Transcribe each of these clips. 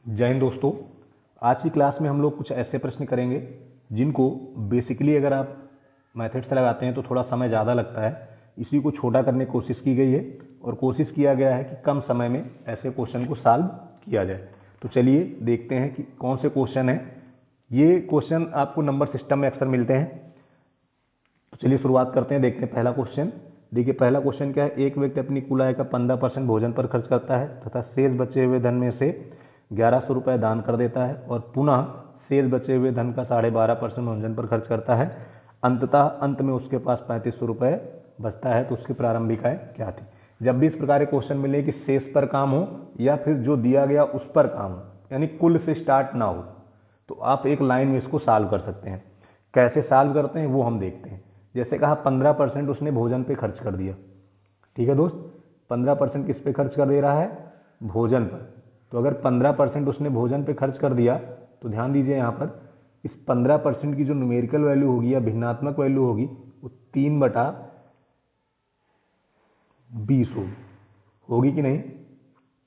जय हिंद दोस्तों। आज की क्लास में हम लोग कुछ ऐसे प्रश्न करेंगे जिनको बेसिकली अगर आप मेथड से लगाते हैं तो थोड़ा समय ज़्यादा लगता है। इसी को छोटा करने की कोशिश की गई है और कोशिश किया गया है कि कम समय में ऐसे क्वेश्चन को सॉल्व किया जाए। तो चलिए देखते हैं कि कौन से क्वेश्चन हैं। ये क्वेश्चन आपको नंबर सिस्टम में अक्सर मिलते हैं। तो चलिए शुरुआत करते हैं, देखते हैं पहला क्वेश्चन। देखिए पहला क्वेश्चन क्या है, एक व्यक्ति अपनी कुल आय का 15% भोजन पर खर्च करता है तथा शेष बचे हुए धन में से 1100 रुपये दान कर देता है और पुनः शेष बचे हुए धन का 12.5% भोजन पर खर्च करता है। अंततः अंत में उसके पास 3500 रुपये बचता है, तो उसकी प्रारंभिक आय क्या थी। जब भी इस प्रकार के क्वेश्चन मिले कि शेष पर काम हो या फिर जो दिया गया उस पर काम हो, यानी कुल से स्टार्ट ना हो, तो आप एक लाइन में इसको सॉल्व कर सकते हैं। कैसे सॉल्व करते हैं वो हम देखते हैं। जैसे कहा 15% उसने भोजन पे खर्च कर दिया। ठीक है दोस्त, 15% किस पे खर्च कर दे रहा है? भोजन पर। तो अगर 15% उसने भोजन पे खर्च कर दिया तो ध्यान दीजिए यहाँ पर इस 15% की जो न्यूमेरिकल वैल्यू होगी या भिन्नात्मक वैल्यू होगी वो 3/20 होगी कि नहीं।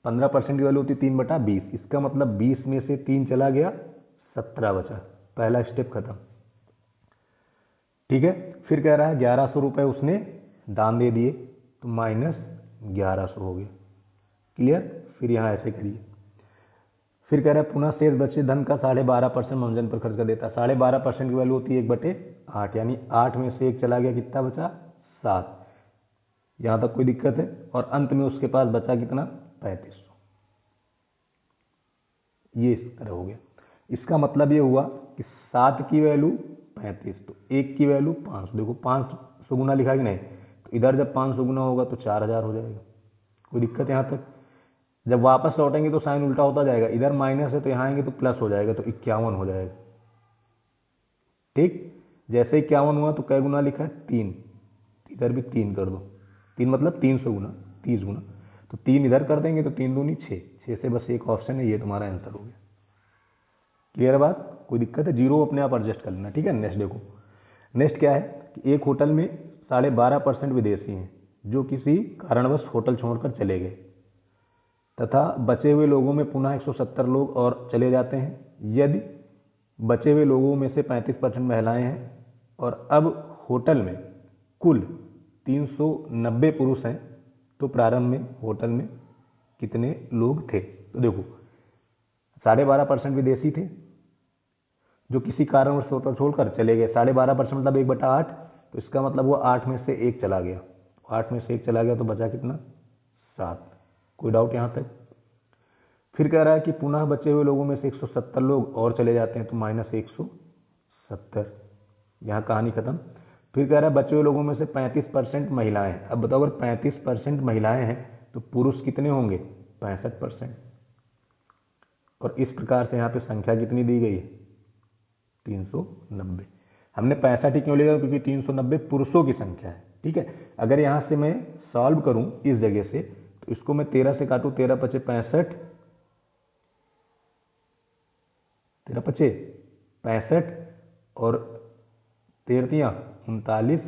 15% की वैल्यू होती 3/20। इसका मतलब 20 में से 3 चला गया, 17 बचा। पहला स्टेप खत्म। ठीक है, फिर कह रहा है 1100 रुपये उसने दान दे दिए, तो -1100 हो गया। क्लियर। फिर यहाँ ऐसे करिए। फिर कह रहा है पुनः शेष बचे धन का 12.5% मनोरंजन पर खर्च कर देता है। 12.5% की वैल्यू होती है 1/8, यानी 8 में से 1 चला गया, कितना बचा? 7। यहाँ तक कोई दिक्कत है? और अंत में उसके पास बचा कितना? 3500। ये इस तरह हो गया। इसका मतलब ये हुआ कि 7 की वैल्यू 35, तो 1 की वैल्यू 500। देखो 500 गुना लिखा कि नहीं, तो इधर जब 500 गुना होगा तो 4000 हो जाएगा। कोई दिक्कत यहाँ तक? जब वापस लौटेंगे तो साइन उल्टा होता जाएगा, इधर माइनस है तो यहाँ आएंगे तो प्लस हो जाएगा, तो 51 हो जाएगा। ठीक, जैसे 51 हुआ तो कै गुना लिखा है? 3। इधर भी 3 कर दो। 3 मतलब 300 गुना, 30 गुना। तो 3 इधर कर देंगे तो 3 दूनी 6। 6 से बस एक ऑप्शन है, ये तुम्हारा आंसर हो गया। क्लियर बात? कोई दिक्कत है? जीरो अपने आप एडजस्ट कर लेना। ठीक है, नेक्स्ट देखो। नेक्स्ट क्या है कि एक होटल में 12.5% विदेशी हैं जो किसी कारणवश होटल छोड़कर चले गए तथा बचे हुए लोगों में पुनः 170 लोग और चले जाते हैं। यदि बचे हुए लोगों में से 35% महिलाएं हैं और अब होटल में कुल 390 पुरुष हैं, तो प्रारंभ में होटल में कितने लोग थे? तो देखो 12.5% विदेशी थे जो किसी कारणवश होटल छोड़कर चले गए। 12.5% मतलब 1/8, तो इसका मतलब वो 8 में से 1 चला गया। 8 में से 1 चला गया तो बचा कितना? 7। कोई डाउट यहाँ तक? फिर कह रहा है कि पुनः बचे हुए लोगों में से 170 लोग और चले जाते हैं, तो -170। यहाँ कहानी खत्म। फिर कह रहा है बचे हुए लोगों में से 35% महिलाएं हैं। अब बताओ अगर 35% महिलाएं हैं तो पुरुष कितने होंगे? 65%। और इस प्रकार से यहाँ पे संख्या कितनी दी गई है? 390। हमने 65 ही क्यों लिया? क्योंकि 390 पुरुषों की संख्या है। ठीक है, अगर यहाँ से मैं सॉल्व करूं इस जगह से, तो इसको मैं 13 से काटूं, 13 पचे 65, 13 पचे 65 और 13 39।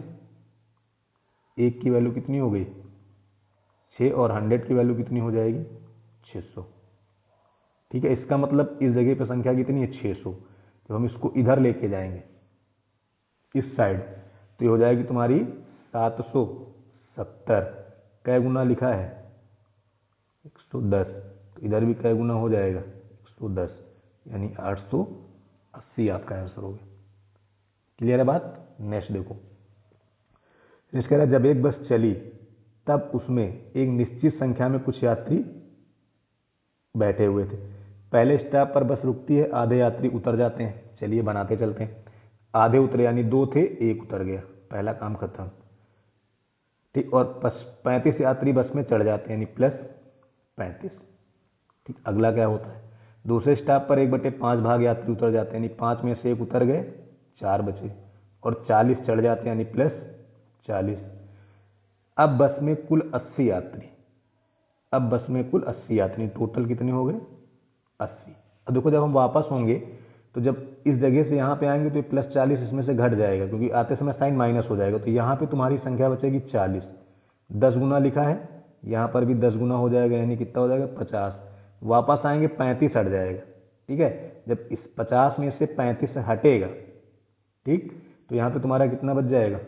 1 की वैल्यू कितनी हो गई? 6। और 100 की वैल्यू कितनी हो जाएगी? 600। ठीक है, इसका मतलब इस जगह पे संख्या कितनी है? 600। तो हम इसको इधर लेके जाएंगे इस साइड, तो ये हो जाएगी तुम्हारी 770। कै गुना लिखा है? 110। तो इधर भी कै गुना हो जाएगा? 110, यानी 880 आपका आंसर हो गया। क्लियर है बात? नेक्स्ट देखो। नेक्स्ट कह रहा है जब एक बस चली तब उसमें एक निश्चित संख्या में कुछ यात्री बैठे हुए थे। पहले स्टॉप पर बस रुकती है, आधे यात्री उतर जाते हैं। चलिए बनाते चलते हैं। आधे उतरे, यानी 2 थे, 1 उतर गया, पहला काम खत्म। ठीक, और 35 यात्री बस में चढ़ जाते हैं, यानी +35। ठीक, अगला क्या होता है? दूसरे स्टॉप पर 1/5 भाग यात्री उतर जाते हैं, यानी 5 में से 1 उतर गए, 4 बचे, और 40 चढ़ जाते हैं, यानी +40। अब बस में कुल 80 यात्री। अब बस में कुल 80 यात्री, टोटल कितने हो गए? 80। अब देखो जब हम वापस होंगे तो जब इस जगह से यहाँ पे आएंगे तो +40 इसमें से घट जाएगा, क्योंकि आते समय साइन माइनस हो जाएगा। तो यहाँ पे तुम्हारी संख्या बचेगी 40। 10 गुना लिखा है, यहाँ पर भी 10 गुना हो जाएगा, यानी कितना हो जाएगा? 50। वापस आएंगे 35 हट जाएगा, ठीक है। जब इस 50 में से 35 हटेगा, ठीक, तो यहाँ पे तुम्हारा कितना बच जाएगा,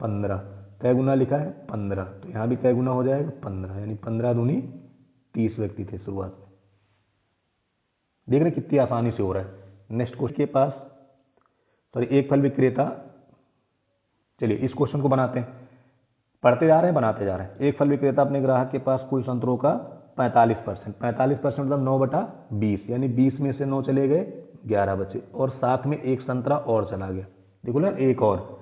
15। कै गुना लिखा है 15, तो यहाँ भी कै गुना हो जाएगा 15, यानी 15 दूनी 30 व्यक्ति थे शुरुआत में। देख रहे कितनी आसानी से हो रहा है। नेक्स्ट क्वेश्चन के पास, सॉरी, एक फल विक्रेता, चलिए इस क्वेश्चन को बनाते हैं, पढ़ते जा रहे हैं बनाते जा रहे हैं। एक फल विक्रेता अपने ग्राहक के पास कुल संतरों का 45%, 45% मतलब 9/20, यानी 20 में से 9 चले गए, 11 बचे, और साथ में एक संतरा और चला गया, देखो ना, एक और।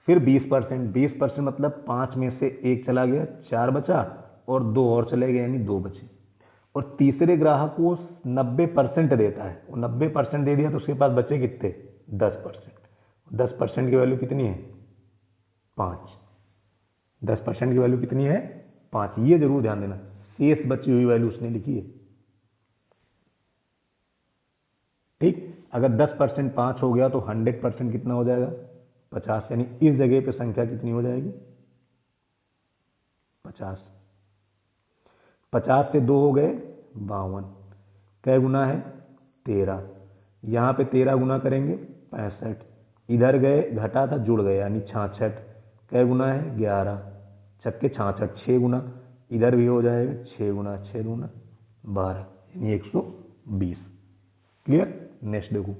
फिर 20%, 20% मतलब 5 में से 1 चला गया, 4 बचा, और 2 और चले गए, यानी 2 बचे। और तीसरे ग्राहक को 90% देता है, वो 90% दे दिया, तो उसके पास बचे कितने, 10%। 10% की वैल्यू कितनी है, 5। 10% की वैल्यू कितनी है, 5। ये जरूर ध्यान देना, शेष बची हुई वैल्यू उसने लिखी है, ठीक। अगर 10% 5 हो गया तो 100% कितना हो जाएगा, 50, यानी इस जगह पे संख्या कितनी हो जाएगी, 50। 50 से 2 हो गए 52, कै गुना है 13, यहाँ पे 13 गुना करेंगे 65, इधर गए घटा था जुड़ गए, यानी 66, कै गुना है 11, छक्के 66, 6 गुना, इधर भी हो जाएगा 6 गुना, 6 गुना 12, यानी 120। क्लियर। नेक्स्ट देखो,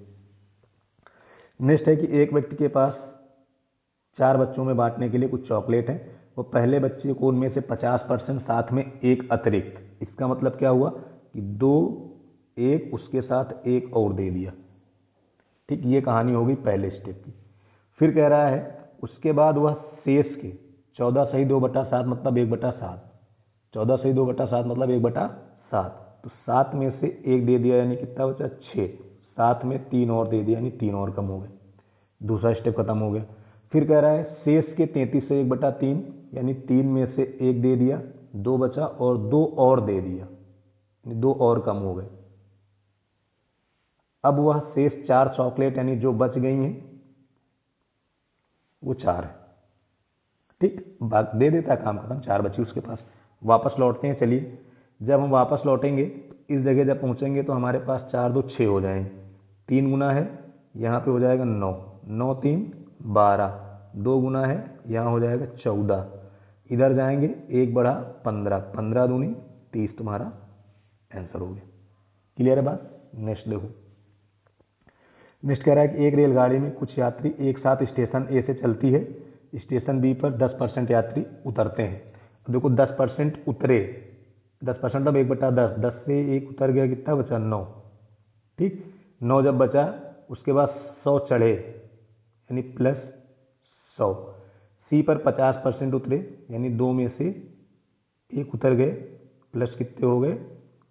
नेक्स्ट है कि एक व्यक्ति के पास 4 बच्चों में बांटने के लिए कुछ चॉकलेट है, वो पहले बच्चे को उनमें से 50% साथ में एक अतिरिक्त, इसका मतलब क्या हुआ कि 2 एक उसके साथ एक और दे दिया, ठीक। ये कहानी हो गई पहले स्टेप की। फिर कह रहा है उसके बाद वह शेष के 14 सही 2/7 मतलब 1/7, 14 सही 2/7 मतलब 1/7, तो 7 में से 1 दे दिया, यानी कितना बचा, 6, 7 में 3 और दे दिया, यानी 3 और कम हो गए, दूसरा स्टेप खत्म हो गया। फिर कह रहा है शेष के 33 से 1/3, यानी 3 में से 1 दे दिया, 2 बचा, और 2 और दे दिया, यानी 2 और कम हो गए। अब वह शेष 4 चॉकलेट, यानी जो बच गई हैं वो 4 है, ठीक, दे देता है, काम खत्म, 4 बची उसके पास। वापस लौटते हैं, चलिए। जब हम वापस लौटेंगे इस जगह जब पहुंचेंगे तो हमारे पास 4 2 6 हो जाएंगे, 3 गुना है, यहाँ पे हो जाएगा 9, 9 3 12, 2 गुना है, यहाँ हो जाएगा 14, इधर जाएंगे 1 बढ़ा 15, 15 दूनी 30, तुम्हारा आंसर हो गया। क्लियर है बात। नेक्स्ट देखो, नेक्स्ट कह रहा है कि एक रेलगाड़ी में कुछ यात्री एक साथ स्टेशन ए से चलती है, स्टेशन बी पर 10% यात्री उतरते हैं। देखो 10% उतरे, 10% मतलब 1/10, 10 से 1 उतर गया, कितना बचा, 9, ठीक। 9 जब बचा उसके बाद 100 चढ़े, यानी +100। सी पर 50% उतरे, यानी 2 में से 1 उतर गए, प्लस कितने हो गए,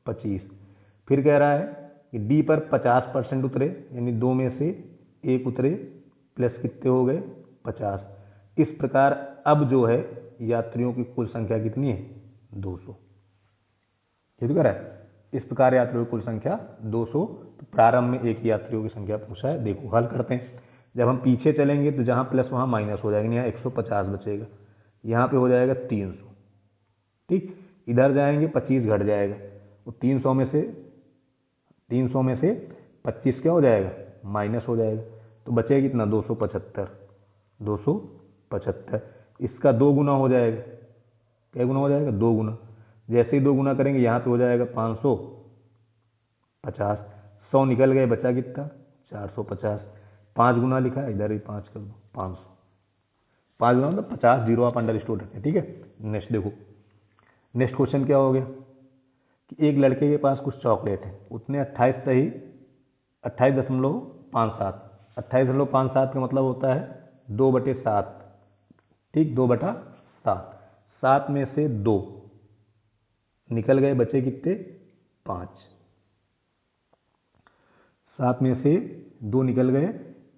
25। फिर कह रहा है कि डी पर 50% उतरे, यानी 2 में से 1 उतरे, प्लस कितने हो गए, 50। इस प्रकार अब जो है यात्रियों की कुल संख्या कितनी है, 200। ये तो कह रहा है इस प्रकार यात्रियों की कुल संख्या 200। तो प्रारंभ में एक यात्रियों की संख्या पूछा है। देखो हल करते हैं। जब हम पीछे चलेंगे तो जहाँ प्लस वहाँ माइनस हो जाएगा, यहाँ 150 बचेगा, यहाँ पे हो जाएगा 300, ठीक। इधर जाएंगे 25 घट जाएगा, तो 300 में से 25 क्या हो जाएगा, माइनस हो जाएगा, तो बचेगा कितना, 275, 275। इसका 2 गुना हो जाएगा, क्या गुना हो जाएगा, 2 गुना। जैसे ही 2 गुना करेंगे यहाँ पे हो जाएगा 550, 100 निकल गए, बचा कितना, 450। 5 गुना लिखा है, इधर भी 5 कर दो, 500। 5 गुना मतलब 50, जीरो आप अंडरस्टूड रखें, ठीक है। नेक्स्ट देखो, नेक्स्ट क्वेश्चन क्या हो गया कि एक लड़के के पास कुछ चॉकलेट है, उसने 28 सही 28.57, 28.57 का मतलब होता है 2/7, ठीक, 2/7। 7 में से 2 निकल गए, बचे कितने, 5। 7 में से 2 निकल गए,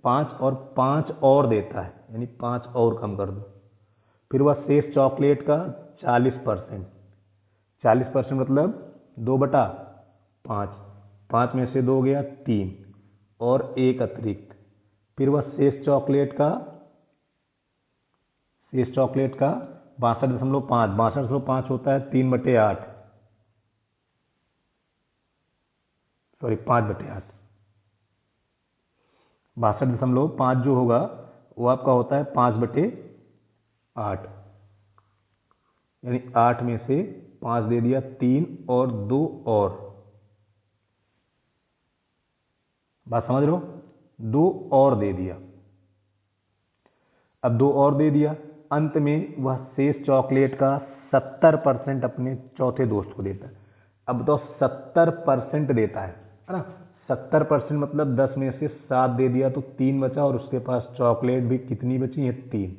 5, और 5 और देता है, यानी 5 और कम कर दो। फिर वह शेष चॉकलेट का 40%, 40% मतलब 2/5, 5 में से 2 गया 3, और 1 अतिरिक्त। फिर वह शेष चॉकलेट का 62.5, 62.5 होता है 3/8, सॉरी 5/8। 62.5 जो होगा वो आपका होता है 5/8, यानी 8 में से 5 दे दिया, 3 और 2 और, बात समझ रहे हो, 2 और दे दिया। अब 2 और दे दिया, अंत में वह शेष चॉकलेट का 70% अपने चौथे दोस्त को देता है। अब तो 70% देता है ना, 70% मतलब 10 में से 7 दे दिया तो 3 बचा, और उसके पास चॉकलेट भी कितनी बची है, 3।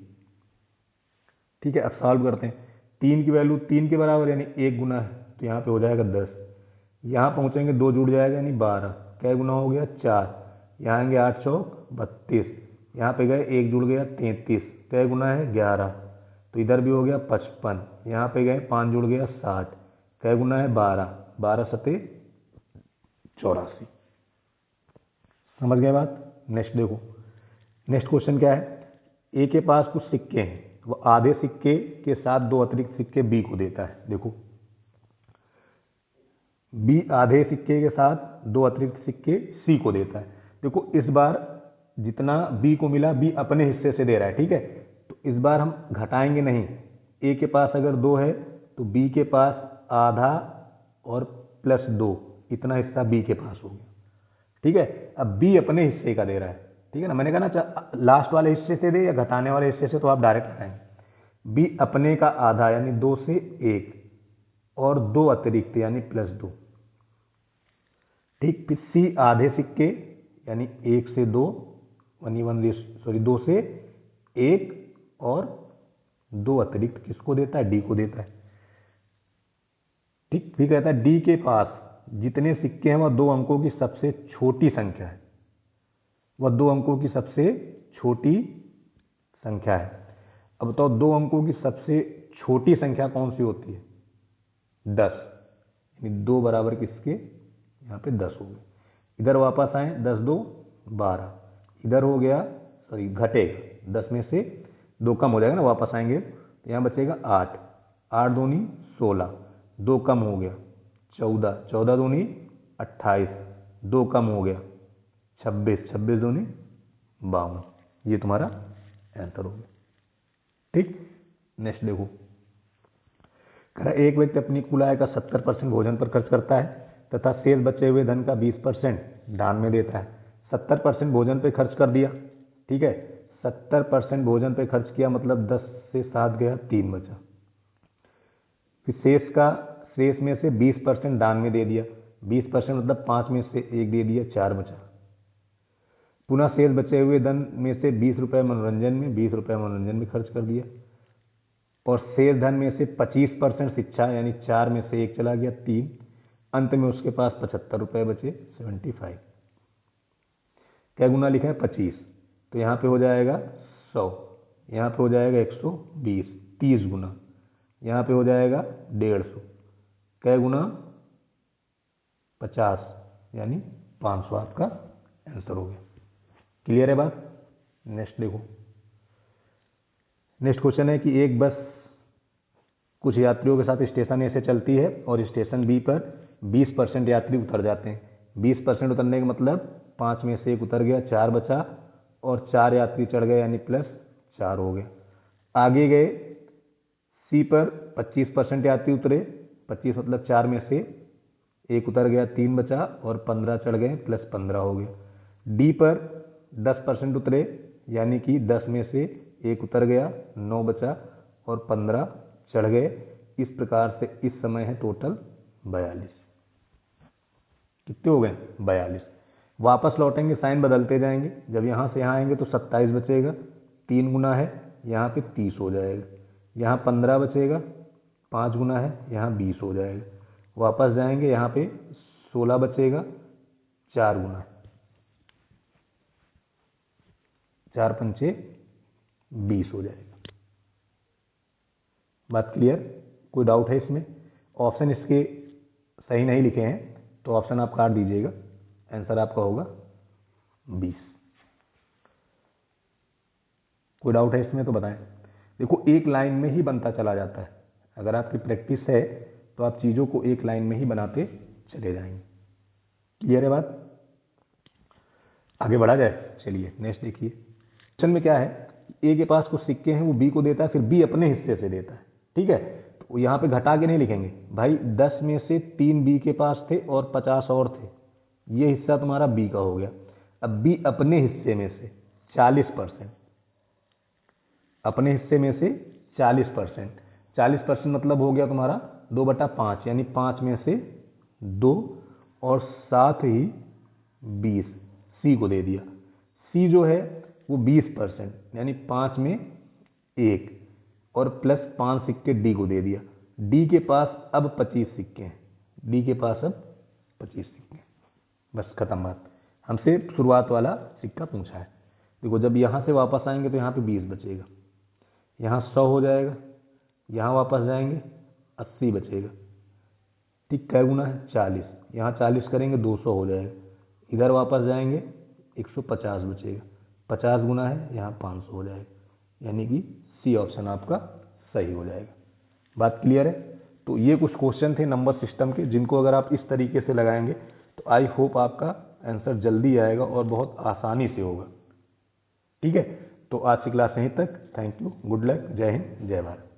ठीक है, अब सॉल्व करते हैं। 3 की वैल्यू 3 के बराबर यानी 1 गुना है, तो यहाँ पे हो जाएगा 10। यहाँ पहुँचेंगे 2 जुड़ जाएगा यानी 12, क्या गुना हो गया 4। यहाँ आएंगे 8 चौक 32, यहाँ पे गए 1 जुड़ गया 33, क्या गुना है 11। तो इधर भी हो गया 55, यहाँ पे गए 5 जुड़ गया 60, क्या गुना है 12, 12 सते 84। समझ गए बात। नेक्स्ट देखो, नेक्स्ट क्वेश्चन क्या है, ए के पास कुछ सिक्के हैं, वो आधे सिक्के के साथ 2 अतिरिक्त सिक्के बी को देता है। देखो बी आधे सिक्के के साथ 2 अतिरिक्त सिक्के सी को देता है। देखो इस बार जितना बी को मिला बी अपने हिस्से से दे रहा है, ठीक है, तो इस बार हम घटाएंगे नहीं। ए के पास अगर 2 है तो बी के पास आधा और +2, इतना हिस्सा बी के पास हो गया। ठीक है, अब बी अपने हिस्से का दे रहा है, ठीक है ना, मैंने कहा ना लास्ट वाले हिस्से से दे या घटाने वाले हिस्से से, तो आप डायरेक्ट हटाएंगे। बी अपने का आधा यानी 2 से 1 और 2 अतिरिक्त यानी +2। ठीक, फिर सी आधे सिक्के यानी 1 से 2 सॉरी 2 से 1 और 2 अतिरिक्त किसको देता है, डी को देता है। ठीक, फिर कहता है डी के पास जितने सिक्के हैं वह 2 अंकों की सबसे छोटी संख्या है, वह 2 अंकों की सबसे छोटी संख्या है। अब बताओ 2 अंकों की सबसे छोटी संख्या कौन सी होती है, 10, यानी 2 बराबर किसके, यहाँ पे 10 हो गए। इधर वापस आए 10 2 12, इधर हो गया सॉरी घटेगा, 10 में से 2 कम हो जाएगा ना, वापस आएंगे तो यहाँ बचेगा 8, 8 दूनी 16, 2 कम हो गया 14, 14 दूनी 28, 2 कम हो गया 26, 26 दूनी 52। ये तुम्हारा आंसर हो गया। ठीक, नेक्स्ट देखो, एक व्यक्ति अपनी कुल आय का 70% भोजन पर खर्च करता है तथा शेष बचे हुए धन का 20% दान में देता है। 70% भोजन पे खर्च कर दिया, ठीक है, 70% भोजन पे खर्च किया मतलब 10 से 7 गया, 3 बचा। फिर शेष में से 20% दान में दे दिया, 20% मतलब 5 में से 1 दे दिया, 4 बचा। पुनः शेष बचे हुए धन में से 20 रुपये मनोरंजन में, 20 रुपये मनोरंजन में खर्च कर दिया, और शेष धन में से 25% शिक्षा यानी 4 में से 1 चला गया, 3। अंत में उसके पास 75 रुपये बचे, 75। क्या गुना लिखा है 25, तो यहाँ पे हो जाएगा 100, यहाँ पे हो जाएगा 120, 30 गुना, यहाँ पे हो जाएगा 150, क्या गुना 50 यानी 500 आपका आंसर हो गया। क्लियर है बात। नेक्स्ट देखो, नेक्स्ट क्वेश्चन है कि एक बस कुछ यात्रियों के साथ स्टेशन ए से चलती है और स्टेशन बी पर 20% यात्री उतर जाते हैं। 20% उतरने का मतलब 5 में से 1 उतर गया, 4 बचा, और 4 यात्री चढ़ गए यानी +4 हो गया। आगे गए सी पर 25% यात्री उतरे, 25 मतलब 4 में से 1 उतर गया, 3 बचा, और 15 चढ़ गए +15 हो गया। डी पर 10% उतरे यानी कि 10 में से 1 उतर गया, 9 बचा, और 15 चढ़ गए। इस प्रकार से इस समय है टोटल 42। कितने हो गए 42। वापस लौटेंगे साइन बदलते जाएंगे, जब यहाँ से यहाँ आएंगे तो 27 बचेगा, 3 गुना है, यहाँ पे 30 हो जाएगा, यहाँ 15 बचेगा, 5 गुना है, यहाँ 20 हो जाएगा। वापस जाएंगे यहाँ पे 16 बचेगा, 4 गुना, 4 पंचे 20 हो जाएगा। बात क्लियर। कोई डाउट है इसमें? ऑप्शन इसके सही नहीं लिखे हैं तो ऑप्शन आप काट दीजिएगा, आंसर आपका होगा 20। कोई डाउट है इसमें तो बताएं। देखो एक लाइन में ही बनता चला जाता है, अगर आपकी प्रैक्टिस है तो आप चीज़ों को एक लाइन में ही बनाते चले जाएंगे। क्लियर है बात? आगे बढ़ा जाए, चलिए नेक्स्ट देखिए। क्वेश्चन में क्या है, ए के पास कुछ सिक्के हैं, वो बी को देता है, फिर बी अपने हिस्से से देता है, ठीक है। तो यहाँ पे घटा के नहीं लिखेंगे भाई, 10 में से 3 बी के पास थे और 50 और थे, ये हिस्सा तुम्हारा बी का हो गया। अब बी अपने हिस्से में से 40%, अपने हिस्से में से 40%, 40% मतलब हो गया तुम्हारा 2/5, यानी 5 में से 2, और साथ ही 20 सी को दे दिया। सी जो है वो 20%, यानी 5 में 1, और प्लस 5 सिक्के डी को दे दिया। डी के पास अब 25 सिक्के हैं, डी के पास अब 25 सिक्के हैं। बस खत्म बात। हमसे शुरुआत वाला सिक्का पूछा है। देखो जब यहाँ से वापस आएंगे तो यहाँ पे 20 बचेगा, यहाँ 100 हो जाएगा, यहाँ वापस जाएंगे 80 बचेगा, ठीक। कै गुना है 40, यहाँ 40 करेंगे 200 हो जाएगा, इधर वापस जाएंगे 150 बचेगा, 50 गुना है यहाँ 500 हो जाएगा, यानी कि सी ऑप्शन आपका सही हो जाएगा। बात क्लियर है? तो ये कुछ क्वेश्चन थे नंबर सिस्टम के, जिनको अगर आप इस तरीके से लगाएंगे तो आई होप आपका आंसर जल्दी आएगा और बहुत आसानी से होगा, ठीक है। तो आज की क्लास यहीं तक। थैंक यू, गुड लक, जय हिंद, जय भारत।